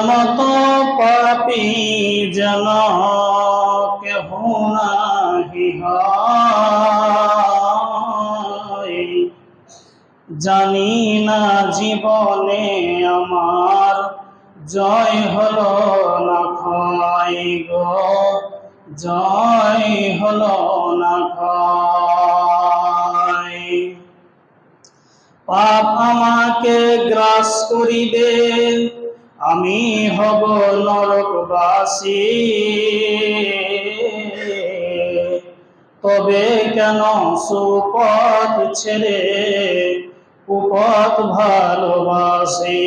মতো পাপী যেন কেহ নাহি হয়। জানি না জীবনে আমার জয় হলো না ক্ষয় গো, জয় হলো না ক্ষয়। পাপ আমাকে গ্রাস করিবে, আমি হব নরকবাসী। তবে কেন সুপথ ছেড়ে কুপথ ভালোবাসি।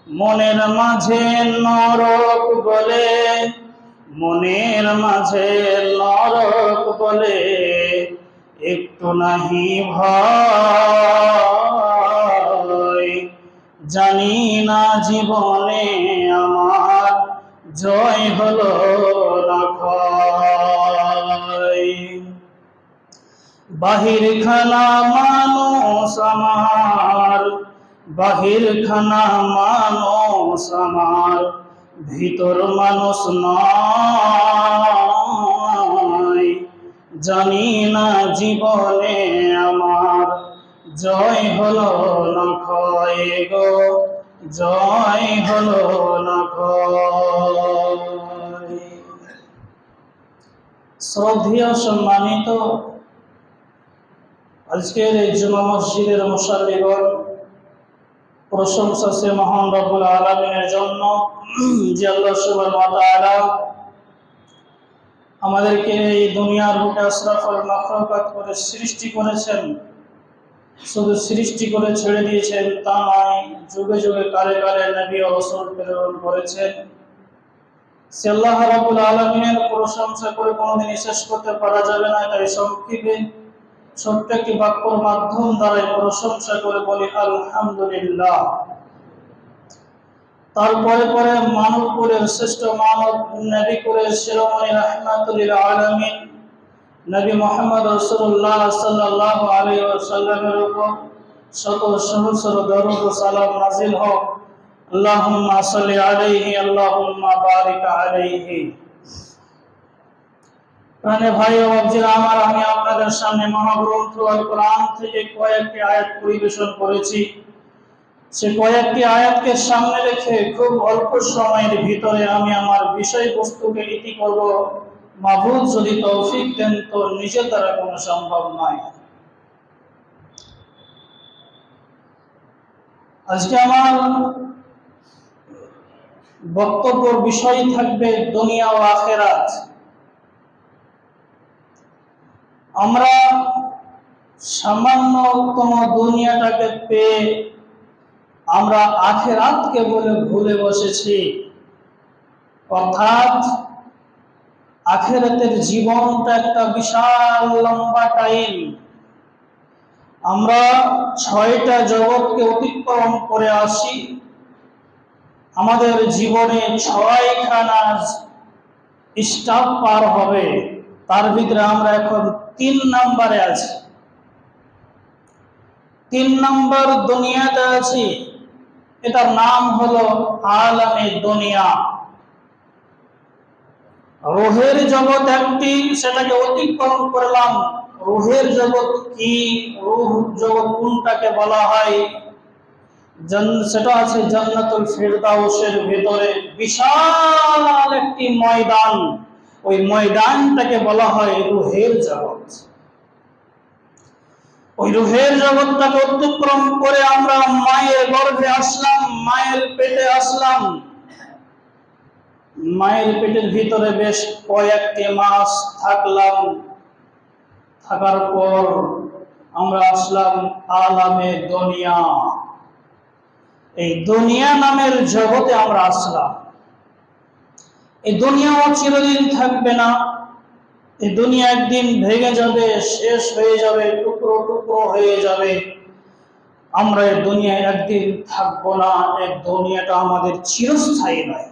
মনের মাঝে নরক বলে, মনের মাঝে নরক বলে একটু নাহি ভয়। জানি না জীবনে আমার জয় হলো না ক্ষয়। বাহির খানা মানুষ আমার, বাহির খানা মানুষ আমার, ভিতর মানুষ নয়। জানি না জীবনে আমার জয় হলো না ক্ষয় গো, জয় হলো না ক্ষয়। শ্রদ্ধেয় সম্মানিত আজকের এই জুমা মসজিদের মুসাল্লিগণ, প্রশংসা সে মহান রব্বুল আলামিনের জন্য যে আল্লাহ সুবহানাহু ওয়া তাআলা আমাদেরকে এই দুনিয়ার বুকে আশরাফুল মাখলুকাত করে সৃষ্টি করেছেন। শুধু সৃষ্টি করে ছেড়ে দিয়েছেন তা নয়, যুগে যুগে কালে কালে নবী ও রাসূল প্রেরণ করেছেন। সে আল্লাহ রাব্বুল আলামিনের প্রশংসা করে কোনোদিন শেষ করতে পারা যাবে না। তাই সংক্ষেপে ছোট্ট একটি বাক্যর মাধ্যম দ্বারা প্রশংসা করে বলি আলহামদুলিল্লাহ। তারপরে পরে মানব কুলের শ্রেষ্ঠ মানব, নবী কুলের শিরোমণি রাহমাতুল লিল আলামিন নবী মুহাম্মদ রাসূলুল্লাহ সাল্লাল্লাহু আলাইহি ওয়াসাল্লামের উপর শত সহস্র দরুদ ও সালাম নাযিল হোক। আল্লাহুম্মা সাল্লি আলাইহি, আল্লাহুম্মা বারিক আলাইহি। প্রাণে ভাই ও বাবজিরা আমার, আমি আপনাদের সামনে মহাগ্রন্থ আল কোরআন থেকে কয়েকটি আয়াত পরিবেশন করেছি। সে কয়েকটি আয়াতকে সামনে রেখে খুব অল্প সময়ের ভিতরে আমি আমার বিষয়বস্তুকে ইতি করব। মাবুদ যদি তৌফিক দেন তো নিজের দ্বারা কোনো সম্ভব নয়। আজকে আমার বক্তব্যের বিষয় থাকবে দুনিয়া ও আখিরাত। আমরা সামান্যতম দুনিয়াটাকে পেয়ে আমরা আখিরাতকে বলে ভুলে বসেছি। অর্থাৎ আখিরাতের জীবনটা একটা বিশাল লম্বা টাইম। আমরা 6টা জগৎকে অতিক্রম করে আসি। আমাদের জীবনে 6খানা স্টেপ পার হবে। তার ভিতরে আমরা এখন 3 নম্বরে আছি। 3 নম্বর দুনিয়াতে আছি। এটার নাম হলো আলামে দুনিয়া। রূহের জগৎ একটি, সেটাকে অতিক্রম করলাম। রূহের জগৎ কি, রূহ জগৎ কোনটাকে বলা হয়, সেটা আছে জান্নাতুল ফিরদাউসের ভিতরে বিশাল একটি ময়দান। ওই ময়দানটাকে বলা হয় রূহের জগৎ। ওই রূহের জগৎটাকে অতিক্রম করে আমরা মায়ের গর্ভে আসলাম, মায়ের পেটে আসলাম। মায়ের পেটের ভিতরে বেশ কয়েকটি মাস থাকলাম। থাকার পর আমরা আসলাম আলামে দুনিয়া। এই দুনিয়া নামের জগতে আমরা আসলাম। এই দুনিয়াও চিরদিন থাকবে না। এই দুনিয়া একদিন ভেঙে যাবে, শেষ হয়ে যাবে, টুকরো টুকরো হয়ে যাবে। আমরা এই দুনিয়ায় একদিন থাকবো না। এই দুনিয়াটা আমাদের চিরস্থায়ী নয়।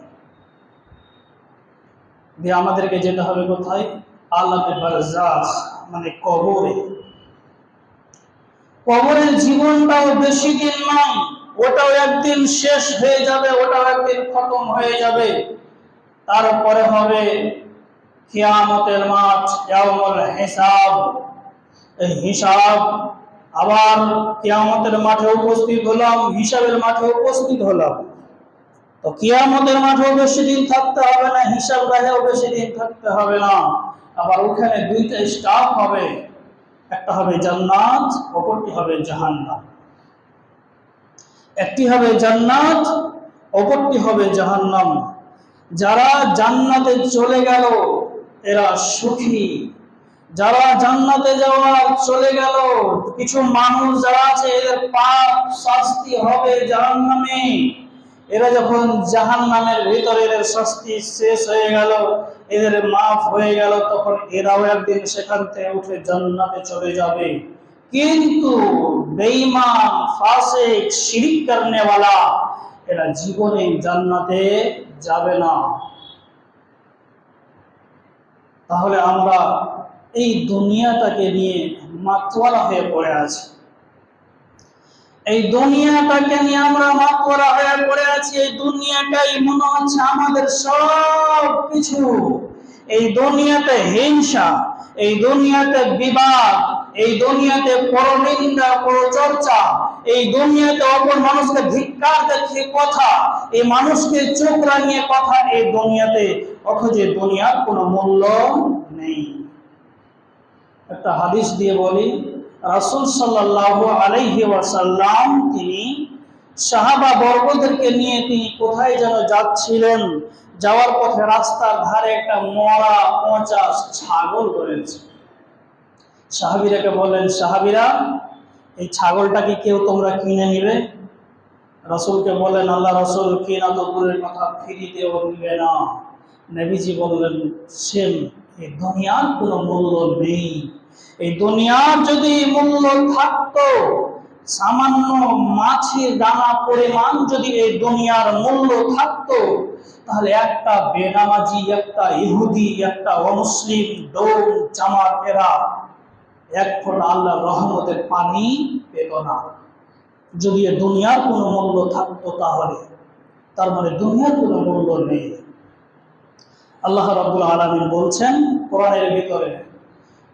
দিয়ে আমাদেরকে যেতে হবে কোথায়? আলামে বারজাখ, মানে কবরে। কবরের জীবনটাও বেশি দিন নয়, ওটাও একদিন শেষ হয়ে যাবে, ওটাও একদিন খতম হয়ে যাবে। তারপরে হবে কিয়ামতের মাঠ, ইয়াউমুল হিসাব। এই হিসাব, আবার কিয়ামতের মাঠে উপস্থিত হলাম, হিসাবের মাঠে উপস্থিত হলাম। তো কিয়ামতের মাঠেও বেশি দিন থাকতে হবে না, হিসাব গাহেও বেশি দিন থাকতে হবে না। আবার ওখানে দুইটা স্টাফ হবে, একটা হবে জান্নাত, অপরটি হবে জাহান্নাম। একটি হবে জান্নাত, অপরটি হবে জাহান্নাম। যারা জান্নাতে চলে গেল এরা সুখী। যারা জান্নাতে যাওয়ার চলে গেল, কিছু মানুষ যারা আছে এদের পাপ শাস্তি হবে জাহান্নামে। এরা যখন জাহান্নামের ভিতরে এদের শাস্তি শেষ হয়ে গেল, এদের মাফ হয়ে গেল, তখন এরাও একদিন সেখান থেকে উঠে জান্নাতে চলে যাবে। কিন্তু বেঈমান, ফাসিক, শিরক করনে वाला এরা জীবনে জান্নাতে যাবে না। তাহলে আমরা এই দুনিয়াটাকে নিয়ে মাতোয়ারা হয়ে পড়ে আছি। এই দুনিয়াটাকে নিয়ে আমরা মাতোয়ারা হয়ে পড়ে আছি। এই দুনিয়াটাই মনে হচ্ছে আমাদের সব কিছু। এই দুনিয়াতে হিংসা, এই দুনিয়াতে বিবাদ, এই দুনিয়াতে পরনিন্দা, পরচর্চা, এই দুনিয়াতে অপর মানুষকে ধিক্কার দেখিয়ে কথা, এই মানুষকে চোখ রাঙিয়ে কথা, এই দুনিয়াতে। অথচ দুনিয়ার কোনো মূল্য নেই। একটা হাদিস দিয়ে বলি, রাসূল সাল্লাল্লাহু আলাইহি ওয়াসাল্লাম তিনি সাহাবা বর্গদেরকে নিয়ে তিনি কোথায় যেন যাচ্ছিলেন। যাওয়ার পথে রাস্তার ধারে একটা মরা পচা ছাগল রয়েছে। সাহাবীরাকে বললেন, সাহাবীরা, এই ছাগলটাকে কেউ তোমরা কিনে নিবে? রাসূলকে বললেন, আল্লাহ রাসূল, কিনা তো দূরের কথা, ফ্রিতেও নিবে না। নবীজি বললেন, সেম, এই দুনিয়ার কোনো মূল্য নেই। এই দুনিয়ার যদি মূল্য থাকতো, সামান্য মাছের দানা পরিমাণ যদি এই দুনিয়ার মূল্য থাকতো, তাহলে একটা বেনামাজি, একটা ইহুদি, একটা অমুসলিম, ডোম জামাত এরা এক ফোঁটা আল্লাহর রহমতের পানি পেত না। যদি এই দুনিয়ার কোনো মূল্য থাকতো তাহলে, তার মানে দুনিয়ার কোনো মূল্য নেই। আল্লাহ রাব্বুল আলামিন বলছেন কোরআনের ভিতরে,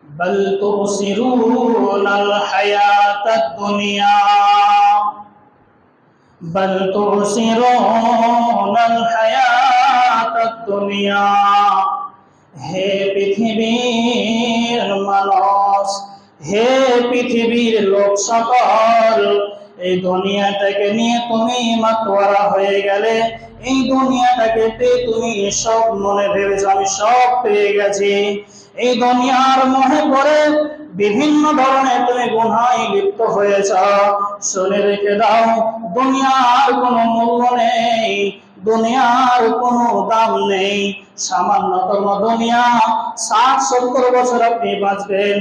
বাল তুসিরুনাল হায়াতাদ দুনিয়া, বাল তুসিরুনাল হায়াতাদ দুনিয়া। হে পৃথিবীর মানুষ, হে পৃথিবীর লোক সকল, এই দুনিয়াটাকে নিয়ে তুমি মাতোয়ারা হয়ে গেলে। এই দুনিয়াটাকে পেয়ে তুমি সব মনে ভেবেছো আমি সব পেয়ে গেছি। এই দুনিয়ার মোহে পড়ে বিভিন্ন ধরনের তুমি গুনাহে লিপ্ত হয়েছ। শুনে রেখে দাও, দুনিয়ার কোনো মূল্য নেই, দুনিয়ার কোনো দাম নেই। সামান্যতম দুনিয়া 60-70 বছর আপনি বাঁচবেন,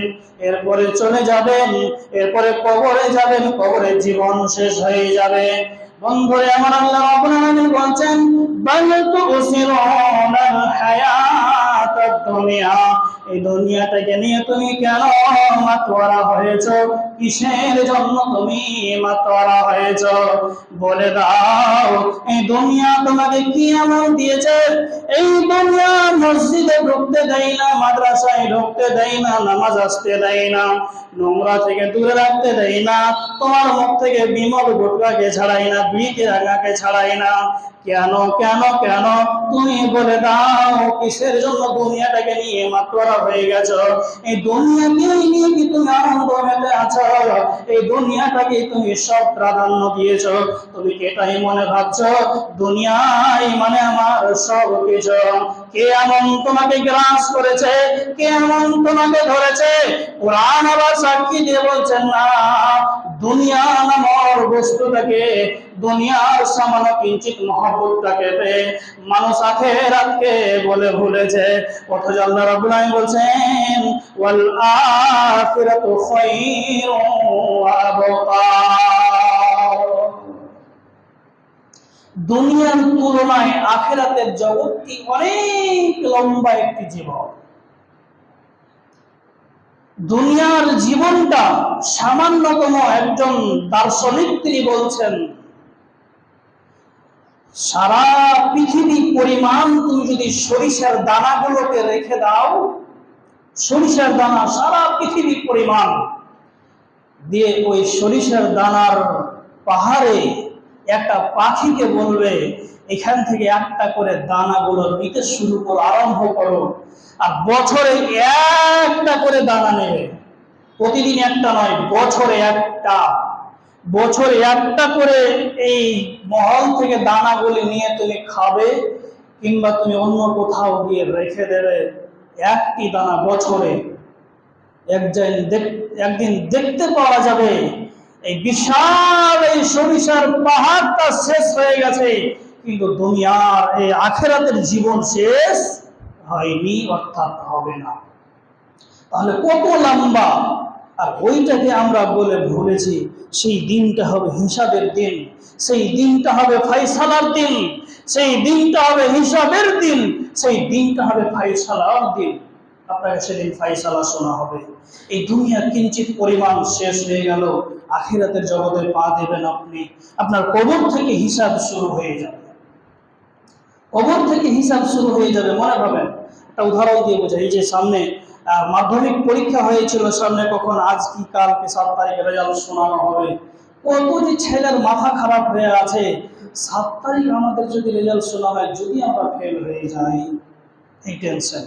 এরপরে চলে যাবেন, এরপরে কবরে যাবেন, কবরে জীবন শেষ হয়ে যাবে। বন্ধুরে আমার, আল্লাহ রাব্বুল আলামিন বলছেন, বাল তুসিরুনাল হায়াতাদ দুনিয়া। এই দুনিয়াটাকে নিয়ে তুমি কেন মাতোয়ারা হয়েছো? কিসের জন্য তুমি মাতোয়ারা হয়েছো? বলে দাও, এই দুনিয়া তোমাকে কি এমন দিয়েছে? এই দুনিয়া মসজিদে ঢুকতে দেয় না, মাদ্রাসায় ঢুকতে দেয় না, নামাজ আসতে দেয় না, নোংরা থেকে দূরে রাখতে দেয় না, তোমার মুখ থেকে বিমল গুটকাকে ছাড়াই না, বিড়িকে রাগাকে ছাড়াই না। কেন কেন কেন? তুমি বলে দাও, কিসের জন্য দুনিয়াটাকে নিয়ে মাতোয়ারা হয়ে গেছো? এই দুনিয়াকে নিয়ে কি তুমি আনন্দ মেতে আছো? এই দুনিয়াটাকে তুমি সব প্রাধান্য দিয়েছো। তুমি কি এটাই মনে ভাবছো দুনিয়াই মানে আমার সব কিছু? কে এমন তোমাকে গ্রাস করেছে? কে এমন তোমাকে ধরেছে? কোরআন আবার সাক্ষী দিয়ে বলছেন, না, দুনিয়া নামক বস্তুটাকে, দুনিয়ার সামান্য কিঞ্চিত মহব্বতটাকে পেয়ে মানুষ আখিরাতকে বলে ভুলেছে। অথচ আল্লাহ রাব্বুল আলামিন বলছেন, ওয়াল আখিরাতু খায়রু ওয়া আবকা। দুনিয়ার তুলনায় আখিরাতের জগৎটি অনেক লম্বা একটি জীবন। দুনিয়ার জীবনটা সামান্যতম, একজন দার্শনিক তিনি বলছেন, সারা পৃথিবী পরিমাণ তুমি যদি সরিষার দানাগুলোকে রেখে দাও, সরিষার দানা সারা পৃথিবী পরিমাণ দিয়ে ওই সরিষার দানার পাহাড়ে একটা পাখিকে বলবে এখান থেকে একটা করে দানাগুলো নিতে শুরু করো, আরম্ভ করো, আর বছরে একটা করে দানা নেবে। প্রতিদিন একটা নয়, বছরে একটা, বছরে একটা করে এই মহল থেকে দানাগুলি নিয়ে তুমি খাবে, কিংবা তুমি অন্য কোথাও গিয়ে রেখে দেবে। একটি দানা বছরে একদিন দেখতে পাওয়া যাবে এই বিশাল এই সরিষার পাহাড়টা শেষ হয়ে গেছে, কিন্তু দুনিয়ার এই আখিরাতের জীবন শেষ হয়নি, অর্থাৎ হবে না। তাহলে কত লম্বা! আর ওইটাকে আমরা বলে ভুলেছি সেই দিনটা হবে হিসাবের দিন, সেই দিনটা হবে ফায়সালার দিন, সেই দিনটা হবে হিসাবের দিন, সেই দিনটা হবে ফায়সালার দিন। আপনাকে সেদিন ফায়সালা শোনা হবে। এই দুনিয়া কিঞ্চিত পরিমাণ শেষ হয়ে গেল, আখিরাতের জগতে পা দেবেন আপনি, আপনার কবর থেকে হিসাব শুরু হয়ে যাবে, কবর থেকে হিসাব শুরু হয়ে যাবে। মনে ভাবেন, একটা উদাহরণ দিয়ে বোঝাই। এই যে সামনে মাধ্যমিক পরীক্ষা হয়েছিল, সামনে কখন আজ কি কালকে 7 তারিখে রেজাল্ট শোনানো হবে, কত যে ছেলের মাথা খারাপ হয়ে আছে। 7 তারিখ আমাদের যদি রেজাল্ট শোনা হয়, যদি আমরা ফেল হয়ে যাই, এই টেনশন,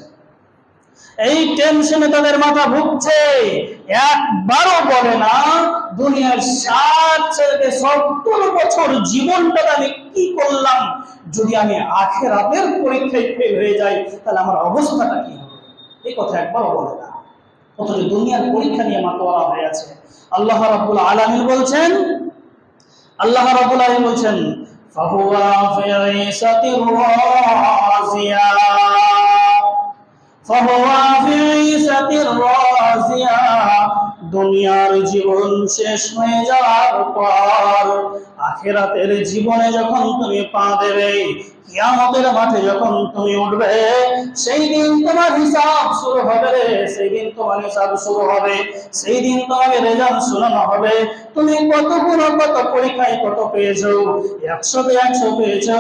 এই টেনশনে তাদের মাথা ভুগছে। একবারও বলে না দুনিয়ার 60 থেকে 70 বছর জীবনটা আমি কি করলাম, যদি আমি আখিরাতের পরীক্ষায় ফেল হয়ে যাই তাহলে আমার অবস্থাটা কি হবে, এই কথা একবারও বলে না। অথচ দুনিয়ার পরীক্ষা নিয়ে মাতোয়ারা হয়ে আছে। আল্লাহ রাব্বুল আলামিন বলছেন, আল্লাহ রাব্বুল আলামিন বলছেন ফাহুয়া ফি ঈসাতির রাজিয়া, ফাহুয়া ফি ঈসাতির রাজিয়া। দুনিয়ার জীবন শেষ হয়ে যাওয়ার পর আখিরাতের জীবনে যখন তুমি পা দেবে, কিয়ামতের মাঠে যখন তুমি উঠবে, সেই দিন তোমার হিসাব শুরু হবে রে, সেই দিন তোমার হিসাব শুরু হবে, সেই দিন তোমাকে রেজাল্ট শোনানো হবে। তুমি কতগুলো কত পরীক্ষায় কত পেয়েছো, 100-তে 100 পেয়েছো,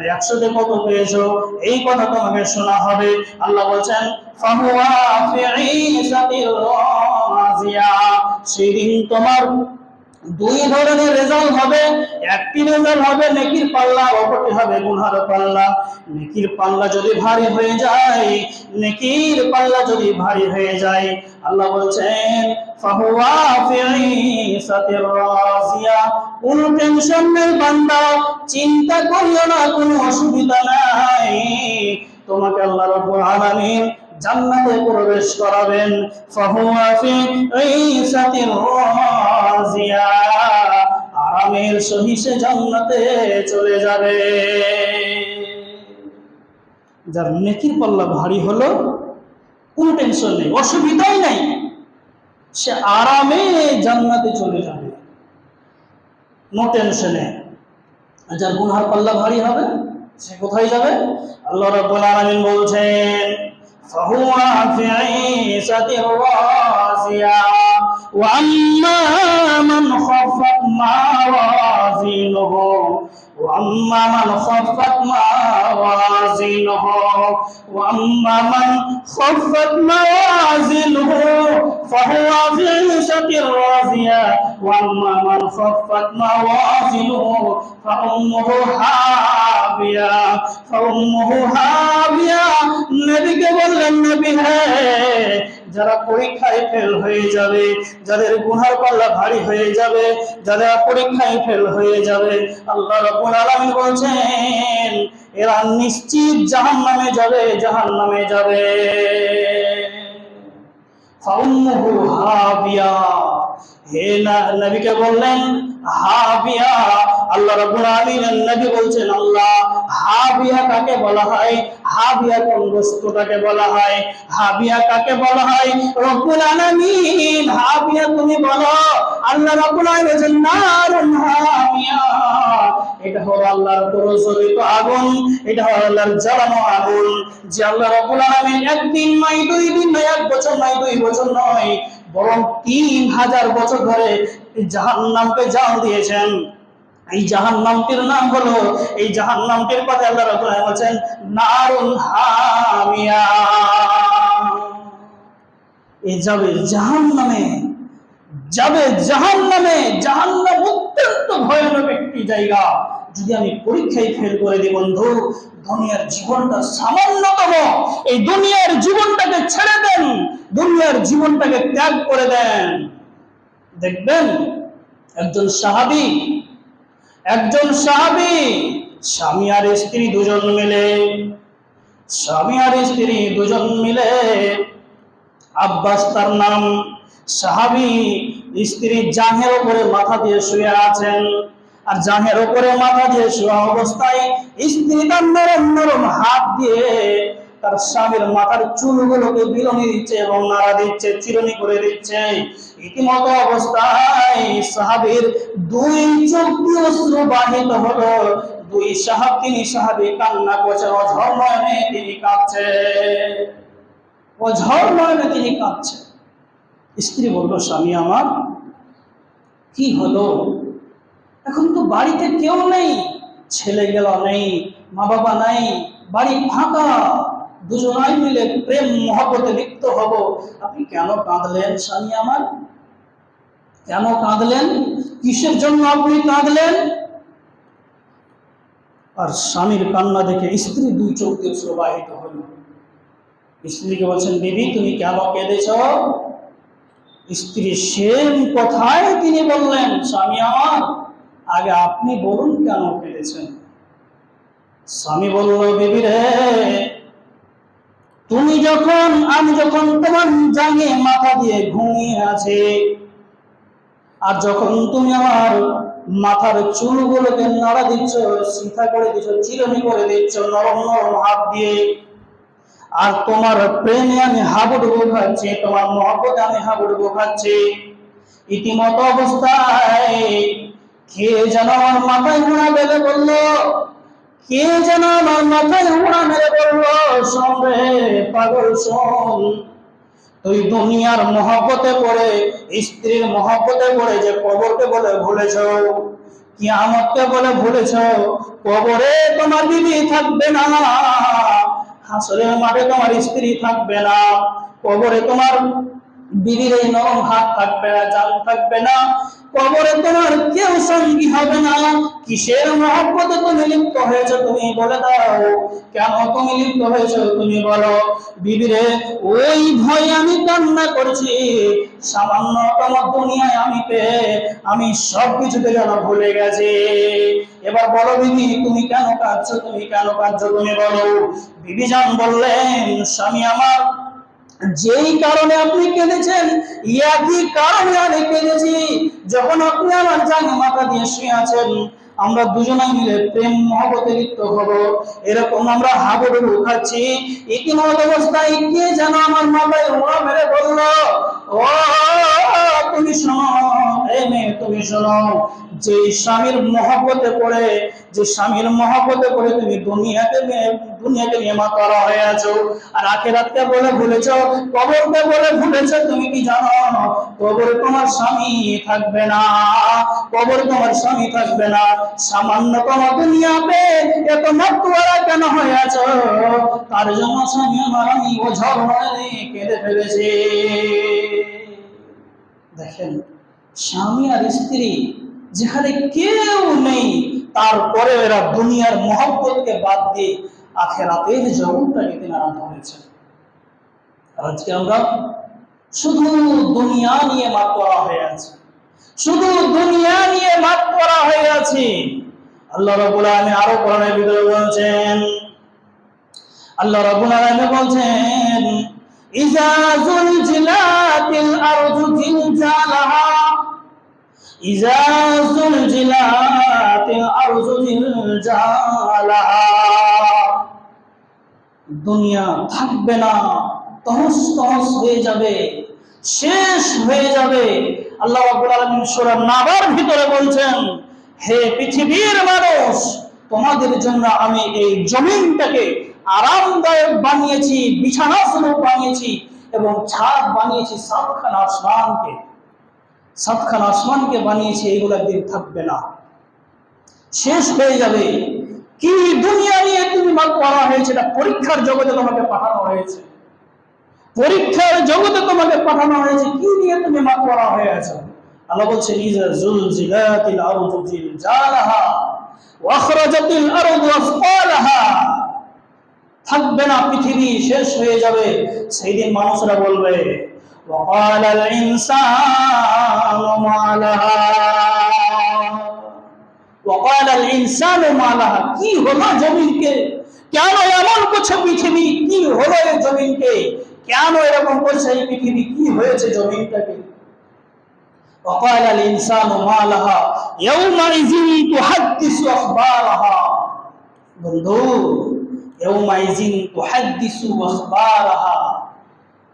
100-তে কত পেয়েছো, এই কথা তোমাকে শোনা হবে। আল্লাহ বলছেন ফাহুয়া ফি ঈসাতির রাজিয়া, সেই দিন তোমার দুই ধরনের রেজাল্ট হবে। একটি রেজাল্ট হবে নেকির পাল্লা, অপরটি হবে গুনাহের পাল্লা। নেকির পাল্লা যদি ভারী হয়ে যায়, নেকির পাল্লা যদি ভারী হয়ে যায়, আল্লাহ বলছেন ফাহুয়া ফি ঈসাতির রাজিয়া, কোন টেনশন নেই বান্দা, চিন্তা করিও না, কোনো অসুবিধা নাই, তোমাকে আল্লাহ রাব্বুল আলামিন জান্নাতে প্রবেশ করাবেন। ফাহুয়া ফি ঈসাতির রাজিয়া, আরামের সহিত জান্নাতে চলে যাবে। যার নেকির পাল্লা ভারী হলো, কোনো টেনশন নেই, অসুবিধাই নাই, সে আরামে জান্নাতে চলে যাবে, নো টেনশনে। যার গুনার পাল্লা ভারী হবে, সে কোথায় যাবে? আল্লাহ রাব্বুল আলামিন বলছেন ফাহুয়া ফি ঈসাতির রাজিয়া ওয়া আম্মা মান খাফাত মাওয়াজিনুহু ওয়া আম্মা মান খাফাত মাওয়াজিনুহু ওয়া আম্মা মান খাফাত মাওয়াজিনুহু ফাহুয়া ফি ঈসাতির রাজিয়া ওয়া আম্মা মান খাফাত মাওয়াজিনুহু ফাউম্মুহু হাবিয়া, ফাউম্মুহু হাবিয়া। নবীকে বললেন, নবী হ্যাঁ, যারা পরীক্ষায় ফেল হয়ে যাবে, যাদের গুনার পাল্লা ভারী হয়ে যাবে, যারা পরীক্ষায় ফেল হয়ে যাবে, আল্লাহ রাব্বুল আলামিন বলছেন এরা নিশ্চিত জাহান্নামে যাবে, জাহান্নামে যাবে। ফাউম্মুহু হাবিয়া, হে নবীকে বললেন হাবিয়া। আল্লাহ রাব্বুল আলামিন নবী বলছেন আল্লাহ হাবিয়া কাকে বলা হয়, হাবিয়া কোন বস্তুটাকে বলা হয়, হাবিয়া কাকে বলা হয়? রব্বুল আলামিন হাবিয়া তুমি বলো। আল্লাহ রাব্বুল আলামিন বলেন নারুন হাবিয়া, এটা হলো আল্লাহর প্রজ্বলিত আগুন, এটা হলো আল্লাহর জ্বালানো আগুন, যে আল্লাহ রাব্বুল আলামিন একদিন নয়, 2 দিন নয়, 1 বছর নয়, 2 বছর নয়, বরং 3000 বছর ধরে জাহান্নামকে জাল দিয়েছেন। এই জাহান্নামটির নাম হলো, এই জাহান্নামটির কথা আল্লাহ রাব্বুল আলামিন বলেন নারুল হামিয়া। এই যাবে জাহান্নামে, যাবে জাহান্নামে। জাহান্নাম অত্যন্ত ভয়ানক একটি জায়গা। যদি আমি পরীক্ষায় ফেল করে দিই বন্ধু, দুনিয়ার জীবনটা সামান্যতম, এই দুনিয়ার জীবনটাকে ছেড়ে দেন, দুনিয়ার জীবনটাকে ত্যাগ করে দেন। দেখবেন একজন সাহাবী স্বামী আর স্ত্রী দুজন মিলে, আব্বাস তার নাম, সাহাবী স্ত্রী জাহের উপরে মাথা দিয়ে শুয়ে আছেন, আর জাহের উপরে মাথা দিয়ে শোয়া অবস্থায় স্ত্রী তার নরম নরম হাত দিয়ে তার স্বামীর মাথার চুলগুলোকে বিলনি দিচ্ছে এবং নাড়া দিচ্ছে, চিরুনি করে দিচ্ছে। ইতিমতো অবস্থায় সাহাবীর দুই চোখ দিয়ে অশ্রু বাহিত হলো। তিনি সাহাবী কান্না করছে, অঝর নয়নে তিনি কাঁদছে। স্ত্রী বলল, স্বামী আমার কি হলো? এখন তো বাড়িতে কেউ নেই, ছেলে গেল নেই, মা বাবা নাই, বাড়ি ফাঁকা, দুজনাই মিলে প্রেম মহব্বতে লিপ্ত হব, আপনি কেন কাঁদলেন স্বামী আমার? কেন কাঁদলেন? কিসের জন্য আপনি কাঁদলেন? আর স্বামীর কান্না দেখে স্ত্রী দুই চোখ দিয়ে প্রবাহিত হল। স্ত্রীকে বলছেন, বিবি তুমি কেন কেঁদেছ? স্ত্রী সেম কথাই তিনি বললেন, স্বামী আমার আগে আপনি বলুন কেন কেঁদেছেন। স্বামী বলল, বিবি রে, আমি যখন তোমার জাঙ্গে মাথা দিয়ে ঘুমিয়ে আছি, আর যখন তুমি আমার মাথার চুলগুলোকে নাড়া দিচ্ছ, সিধা করে দিচ্ছ, চিরুনি করে দিচ্ছ নরম নরম হাত দিয়ে, আর তোমার প্রেমে আমি হাবুডুবু খাচ্ছি, তোমার মহব্বতে আমি হাবুডুবু খাচ্ছি, ইতিমতো অবস্থায় কে যেন আমার মাথায় হুড়া মেরে বললো, শোন রে পাগল শোন, তুই দুনিয়ার মহব্বতে পড়ে, স্ত্রীর মহব্বতে পড়ে যে কবরকে বলে ভুলেছ, কিয়ামতকে বলে ভুলেছ, কবরে তোমার বিবি থাকবে না, হাসরের মাঠে তোমার স্ত্রী থাকবে না, কবরে তোমার বিবির এই নরম হাত থাকবে না, জান থাকবে না, কবরে তোমার কেউ সঙ্গী হবে না। কিসের মহব্বতে তুমি লিপ্ত হয়েছ তুমি বলে দাও, কেন তুমি লিপ্ত হয়েছ তুমি বলো। বিবিরে, ওই ভয় আমি কান্না করছি, সামান্যতম দুনিয়ায় আমি পেয়ে আমি সবকিছুকে যেন ভুলে গেছি। এবার বলো বিবি, তুমি কেন কাঁদছো, তুমি বলো। বিবি জান বললেন, স্বামী আমার, যেই কারণে আপনি কেঁদেছেন একই কারণে আমি কেঁদেছি। যখন আপনি আমার জাঙ্গে মাথা দিয়ে শুয়ে আছেন, আমরা দুজনাই মিলে প্রেম মহব্বতে লিপ্ত হব, এরকম আমরা হাবুডুবু খাচ্ছি, ইতিমধ্যে অবস্থায় কে যেন আমার মাথায় ওড়া মেরে বলল, ও তুমি শোনো, এই মেয়ে তুমি শোনো, যে স্বামীর মহব্বতে পড়ে তুমি দুনিয়াকে নিয়ে মাতারা হয়ে আছো, আর আখিরাতকে বলে ভুলেছো, কবরকে বলে ভুলেছো। তুমি কি জানো কবরে তোমার স্বামী থাকবে না, সামান্যতম দুনিয়াতে এত মাতওয়ারা কেন হয়ে আছো? তার জন্য স্বামী আমার আমি ওঝর হয়ে কেঁদে ফেলেছি। দেখেন, স্বামী আর স্ত্রী যেখানে কেউ নেই, তারপরে এরা দুনিয়ার মহব্বতকে বাদ দিয়ে আখিরাতের জগৎটাকে তেনারা ধরেছেন। আজকে আমরা শুধু দুনিয়া নিয়ে মাতোয়ারা হয়ে আছি, আল্লাহ রাব্বুল আলামিন আরো কোরআনের ভিতরে বলছেন, ইযা যুলজিলাতিল আরদু জিলজালাহা, দুনিয়া থাকবে না, তহস তহস হয়ে যাবে, শেষ হয়ে যাবে। আল্লাহ রাব্বুল আলামিন সূরা নাবার ভিতরে বলছেন, হে পৃথিবীর মানুষ, তোমাদের জন্য আমি এই জমিনটাকে আরামদায়ক বানিয়েছি, বিছানা স্বরূপ বানিয়েছি, এবং ছাদ বানিয়েছি, সাতখানা আসমানকে বানিয়েছি, এগুলো একদিন থাকবে না। শেষ হয়ে যাবে। কি দুনিয়া নিয়ে তুমি মাতোয়ারা হয়েছে, এটা পরীক্ষার জগতে তোমাকে পাঠানো হয়েছে। পরীক্ষার জগতে তোমাকে পাঠানো হয়েছে, কি নিয়ে তুমি মাতোয়ারা হয়ে আছো? আল্লাহ বলছেন ইজা জুলজিলাতিল আরদু জিলজালাহা ওয়া আখরাজাতিল আরদু আসফালাহা। থাকবে না পৃথিবী, শেষ হয়ে যাবে। সেই দিন মানুষরা বলবে ওয়া ক্বালাল ইনসানু মা লাহা ওয়া ক্বালাল ইনসানু মা লাহা। কি হলো জমিনকে? কেন এমন করছে পৃথিবী? কি হলো এই জমিনকে? কেন এরকম করছে এই পৃথিবী? কি হয়েছে জমিনটাকে? وقال الإنسان ما لها يومئذ تحدث أخبارها। বন্ধু, يومئذ تحدث أخبارها,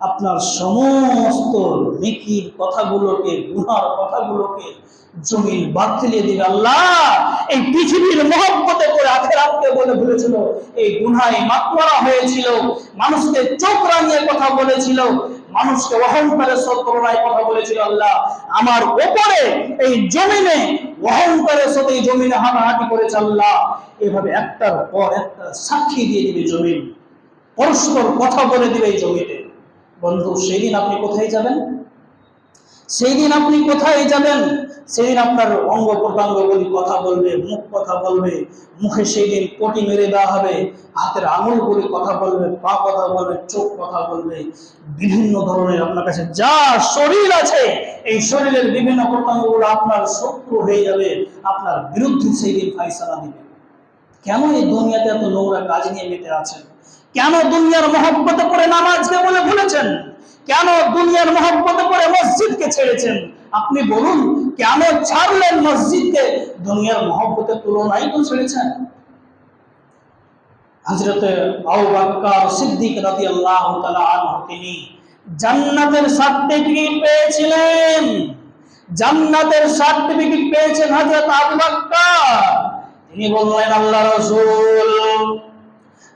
আপনার সমস্ত নেকির কথাগুলোকে, গুনার কথাগুলোকে জমিন বাতিলে দিবে। আল্লাহ এই পৃথিবীর মহব্বতে করে আখিরাতকে বলে বলেছিল, এই গুনায় মাতোয়ারা হয়েছিল, মানুষকে চোখ রাঙিয়ে কথা বলেছিল, মানুষকে অহংকারের তুলনায় কথা বলেছিল। আল্লাহ আমার উপরে এই জমিনে অহংকারের সাথে এই জমিনে হাঁটাহাঁটি করেছে। আল্লাহ এভাবে একটার পর একটা সাক্ষী দিয়ে দিবে জমিন, পরস্পর কথা বলে দিবে এই জমিনে। বন্ধু, সেদিন আপনি কোথায় যাবেন? সেই দিন আপনি কোথায় যাবেন? সেদিন আপনার অঙ্গ প্রত্যঙ্গগুলি কথা বলবে, মুখ কথা বলবে, মুখে সেই দিন পটি মেরে দেওয়া হবে, হাতের আঙুলগুলি কথা বলবে, পা কথা বলবে, চোখ কথা বলবে, বিভিন্ন ধরনের আপনার কাছে যা শরীর আছে এই শরীরের বিভিন্ন প্রত্যঙ্গগুলো আপনার শত্রু হয়ে যাবে, আপনার বিরুদ্ধে সেই দিন ফায়সালা দিবে। কেন এই দুনিয়াতে এত নোংরা কাজ নিয়ে মেতে আছেন? কেন দুনিয়ার মহব্বতে পড়ে নামাজকে বলে ভুলেছেন? কেন দুনিয়ার মহব্বতে পড়ে মসজিদকে ছেড়েছেন? আপনি বলুন, কেন ছাড়লেন মসজিদকে? দুনিয়ার মহব্বতের তুলনায় তো ছেড়েছেন। হযরতে আবু বকর সিদ্দিক রাদিয়াল্লাহু তাআলা আনহু তিনি জান্নাতের সার্টিফিকেট পেয়েছিলেন। জান্নাতের সার্টিফিকেট পেয়েছেন হযরত আবু বকর। তিনি বললেন, আল্লাহ রাসূল,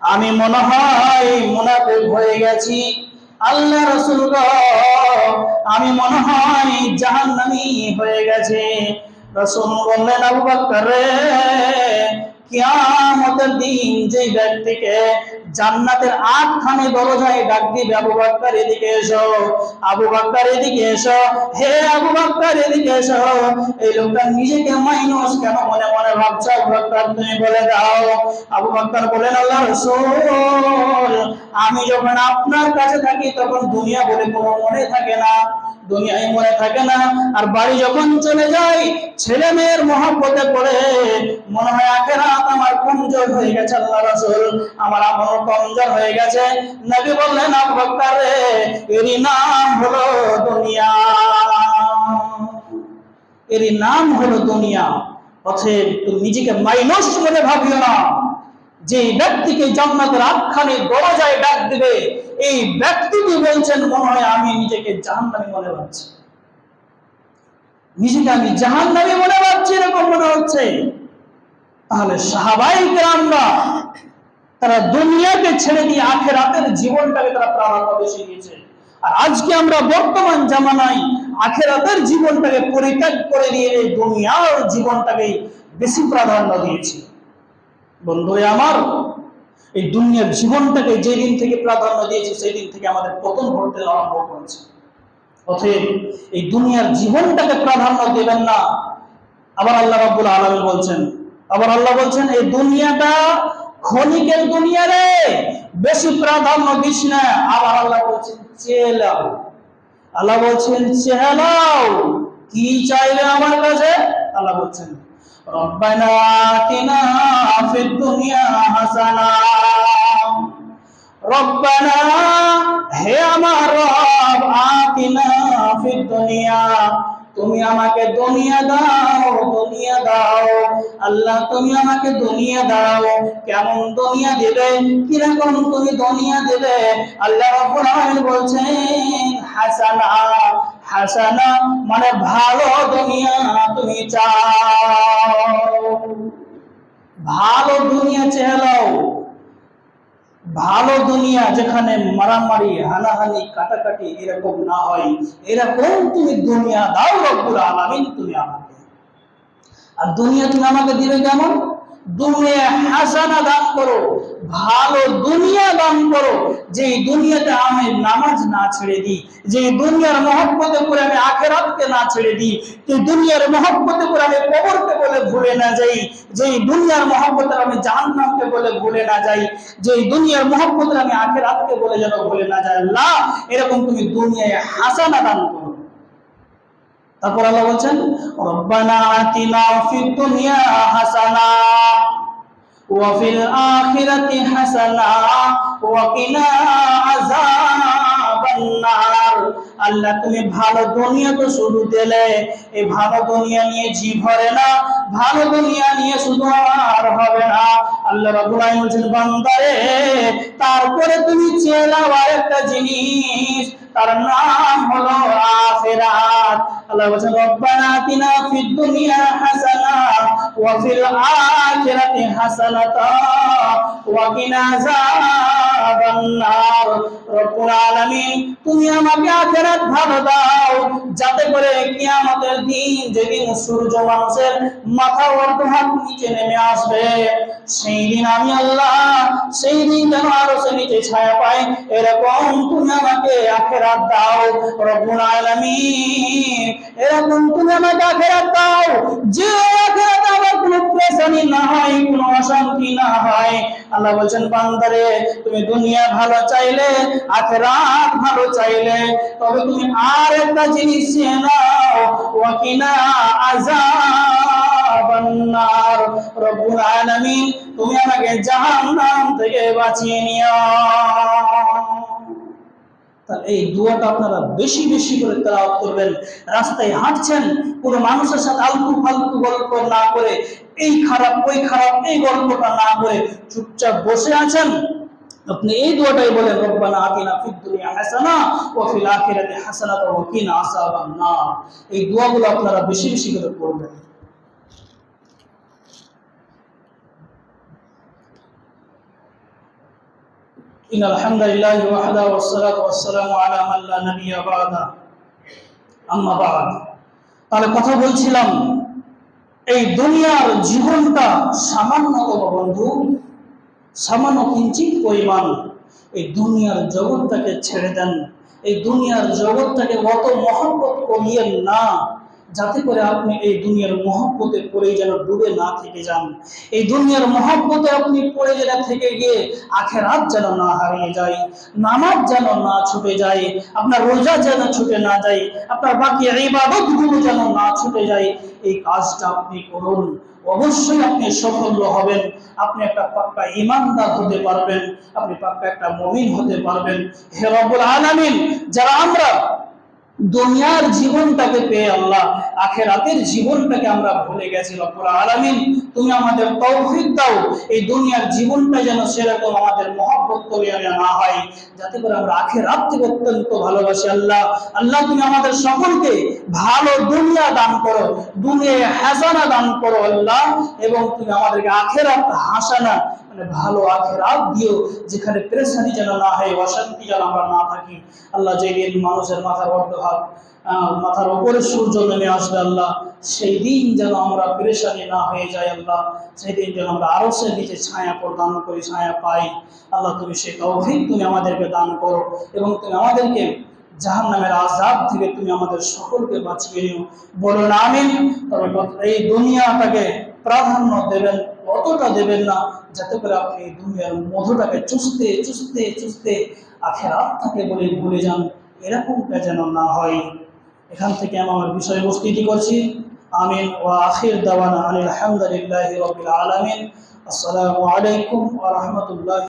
আমি মনে হয় মুনাফিক হয়ে গেছি। আল্লাহ রাসূল গো, আমি মনে হয় জাহান্নামী হয়ে গেছে। রাসূল বললেন, আবু বকর রে, কিয়ামতের দিন যে ব্যক্তিকে জান্নাতের 8খানি দরজায় ডাক দিবে, আবু বকর এদিকে এসো, আবু বকর এদিকে এসো, হে আবু বকর এদিকে এসো। এই লোকটা নিজেকে মাইনস কেন মনে মনে ভাবছে? আবু বকর তুমি বলে দাও। আবু বকর বলেন, আল্লাহ রাসূল, আমি যখন আপনার কাছে থাকি তখন দুনিয়া বলে কোনো মনে থাকে না, দুনিয়ায় মনে থাকে না। আর বাড়ি যখন চলে যাই, ছেলে মেয়ের মহব্বতে পড়ে মনে হয় আখিরাত আমার কমজোর হয়ে গেছে। আল্লাহ রাসূল, আমার আমল কমজোর হয়ে গেছে। নবী বললেন, আবু বকর রে, এরই নাম হলো দুনিয়া, এরই নাম হলো দুনিয়া। অতএব তুমি নিজেকে মাইনস মনে ভাবিও না। যে ব্যক্তিকে জান্নাতের 8খানি দরজায় ডাক দিবে, এই ব্যক্তিটি বলছেন মনে হয় আমি নিজেকে জাহান্নামী মনে ভাবছি, নিজেকে আমি জাহান্নামী মনে ভাবছি, এরকম মনে হচ্ছে। তাহলে সাহাবায়ে কেরামরা তারা দুনিয়াকে ছেড়ে দিয়ে আখিরাতের জীবনটাকে তারা প্রাধান্য বেশি দিয়েছে। আর আজকে আমরা বর্তমান জামানায় আখিরাতের জীবনটাকে পরিত্যাগ করে দিয়ে দুনিয়ার জীবনটাকে বেশি প্রাধান্য দিয়েছি। বন্ধুরা আমার, এই দুনিয়ার জীবনটাকে যেদিন থেকে প্রাধান্য দিয়েছি সেই দিন থেকে আমাদের পতন ঘটতে আরম্ভ করেছে। অতএব এই দুনিয়ার জীবনটাকে প্রাধান্য দেবেন না। আবার আল্লাহ রাব্বুল আলামিন বলছেন, এই দুনিয়াটা ক্ষণিকের দুনিয়া রে, বেশি প্রাধান্য দিস না। আবার আল্লাহ বলছেন চেয়ে নাও, আল্লাহ বলছেন চেয়ে নাও। কি চাইলে আমার কাছে? আল্লাহ বলছেন রব্বানা আতিনা ফিদ দুনিয়া হাসানা, রব্বানা হে আমার রব, আতিনা ফিদ দুনিয়া, তুমি আমাকে দুনিয়া দাও, দুনিয়া দাও। আল্লাহ তুমি আমাকে দুনিয়া দাও। কেমন দুনিয়া দেবে? কিরকম তুমি দুনিয়া দেবে? আল্লাহ রাব্বুল আলামিন বলছেন হাসানা, হাসানা মানে ভালো দুনিয়া তুমি চাও, ভালো দুনিয়া চেয়ে নাও। ভালো দুনিয়া যেখানে মারামারি, হানাহানি, কাটাকাটি এরকম না হয়, এরকম তুমি দুনিয়া দাও রব্বুল আলামিন তুমি আমাকে। আর দুনিয়া তুমি আমাকে দিবে কেমন? দুনিয়া হাসানা দান করো, ভালো দুনিয়া দান করো, যে দুনিয়াতে আমি নামাজ না ছেড়ে দিই, যে দুনিয়ার মহব্বতে করে আমি আখিরাতকে না ছেড়ে দিই, যে দুনিয়ার মহব্বতে করে আমি কবরকে বলে ভুলে না যাই, যে দুনিয়ার মহব্বতে আমি জাহান্নামকে বলে ভুলে না যাই, যে দুনিয়ার মহব্বতে আমি আখিরাতকে বলে যেন ভুলে না যাই। আল্লাহ এরকম তুমি দুনিয়ায় হাসানা দান করো। তারপর আল্লাহ বলছেন রব্বানা আতিনা ফিদ দুনিয়া হাসানা ওয়া ফিল আখিরাতি হাসানা ওয়া কিনা আযাবান নার। আল্লাহ তুমি ভালো দুনিয়া তো শুরু দিলে, এই ভালো দুনিয়া নিয়ে জি ভরে না, ভালো দুনিয়া নিয়ে শুধু আর হবে না। আল্লাহ রাব্বুল আলামিন বলেন বান্দারে তারপরে তুমি চেলাও আরেকটা জিনিস, তার নাম হলো আখিরাত। আল্লাহ বলেন রব্বানা আতিনা ফিদ দুনিয়া হাসানা ওয়া ফিল আখিরাতি হাসানাতা ওয়া কিনা আযাবান নার। রব্বুল আলামিন তুমি আমাকে আখিরাত ভালো দাও, যাতে করে কিয়ামতের দিন যেদিন সূর্য মানুষের মাথার অর্ধহাত নিচে নেমে আসবে, সেই দিন আমি আল্লাহ, সেই দিন যেন আরশের নিচে ছায়া পাই, এরকম তুমি আমাকে আখিরাত দাও রব্বুল আলামিন। এরকম তুমি আমাকে আখিরাত দাও, যে আখিরাত আমার কোনো পেরেশানি না হয়, কোনো অশান্তি না হয়। আল্লাহ বলছেন বান্দারে তুমি দুনিয়া ভালো চাইলে, আখিরাত ভালো চাইলে, তবে তুমি আর একটা জিনিস চেয়ে নাও, ওয়া কিনা আযাবান নার। রব্বুল আলামিন তুমি আমাকে জাহান্নাম থেকে বাঁচিয়ে নিও। এই দোয়াটা আপনারা বেশি বেশি করে তেলাওয়াত করবেন। রাস্তায় হাঁটছেন, কোনো মানুষের সাথে আলতু ফালতু গল্প না করে, এই খারাপ ওই খারাপ এই গল্পটা না করে চুপচাপ বসে আছেন, আপনি এই দোয়াটাই বলেন রব্বানা আতিনা ফিদ দুনিয়া হাসানা ওয়া ফিল আখিরাতি হাসানাতা ওয়া কিনা আযাবান নার। এই দোয়াগুলো আপনারা বেশি বেশি করে পড়বেন। ইন্নাল হামদালিল্লাহি ওয়াহদাহু ওয়াসসালাতু ওয়াসসালামু আলা মান লা নাবিয়্যা বা'দা, আম্মা বা'দ। তাহলে কথা বলছিলাম এই দুনিয়ার জীবনটা সামান্যতম বন্ধু, সামান্য কিঞ্চিত পরিমাণ। এই দুনিয়ার জগৎটাকে ছেড়ে দেন, এই দুনিয়ার জগৎটাকে অত মহব্বত করিয়েন না, যাতে করে আপনি এই দুনিয়ার মহব্বতে পড়ে যেন ডুবে না থেকে যান। এই দুনিয়ার মহব্বতে আপনি পড়ে যেন থেকে গিয়ে আখিরাত যেন না হারিয়ে যায়, নামাজ যেন না ছুটে যায়, আপনার রোজা যেন ছুটে না যায়, আপনার বাকি ইবাদতগুলো যেন না ছুটে যায়। এই কাজটা আপনি করুন, অবশ্যই আপনি সফল হবেন। আপনি একটা পাক্কা ঈমানদার হতে পারবেন, আপনি পাক্কা একটা মুমিন হতে পারবেন। হে রব্বুল আলামিন, যারা আমরা দুনিয়ার জীবনটাকে পেয়ে আল্লাহ আখিরাতের জীবনটাকে আমরা ভুলে গেছি, রব্বুল আলামিন তুমি আমাদের তৌফিক দাও এই দুনিয়ার জীবনটা যেন সেরকম আমাদের মহব্বত করিয়া না হয়, যাতে করে আমরা আখিরাতকে অত্যন্ত ভালোবাসি। আল্লাহ আল্লাহ তুমি আমাদের সকলকে ভালো দুনিয়া দান করো, দুনিয়ায় হাসানা দান করো আল্লাহ, এবং তুমি আমাদেরকে আখিরাত হাসানা মানে ভালো আখিরাত দিও, যেখানে পেরেশানি যেন না হয়, অশান্তি যেন আমরা না থাকি। আল্লাহ যেদিন মানুষের মাথার অর্ধহাত মাথার উপরে সূর্য নেমে আসবে আল্লাহ, সেই দিন যেন আমরা পেরেশানি না হয়ে যাই আল্লাহ, সেই দিন যেন আমরা আরশের নিচে ছায়া প্রদান করি, ছায়া পাই। আল্লাহ তুমি সেই তৌফিক তুমি আমাদেরকে দান করো, এবং তুমি আমাদেরকে জাহান্নামের আযাব থেকে তুমি আমাদের সকলকে বাঁচিয়ে নিও, বলুন আমিন। তবে এই দুনিয়াটাকে প্রাধান্য দেবেন, অতটা দেবেন না যাতে করে আপনি এই দুনিয়ার মধুটাকে চুষতে চুষতে চুষতে আখিরাতটাকে বলে ভুলে যান, এরকমটা যেন না হয়। এখান থেকে আমি আমার বিষয়বস্তুটি করছি। আমিন ওয়া আখির দাওয়ানা আলহামদুলিল্লাহি রাব্বিল আলামিন। আসসালামু আলাইকুম ওয়া রাহমাতুল্লাহি।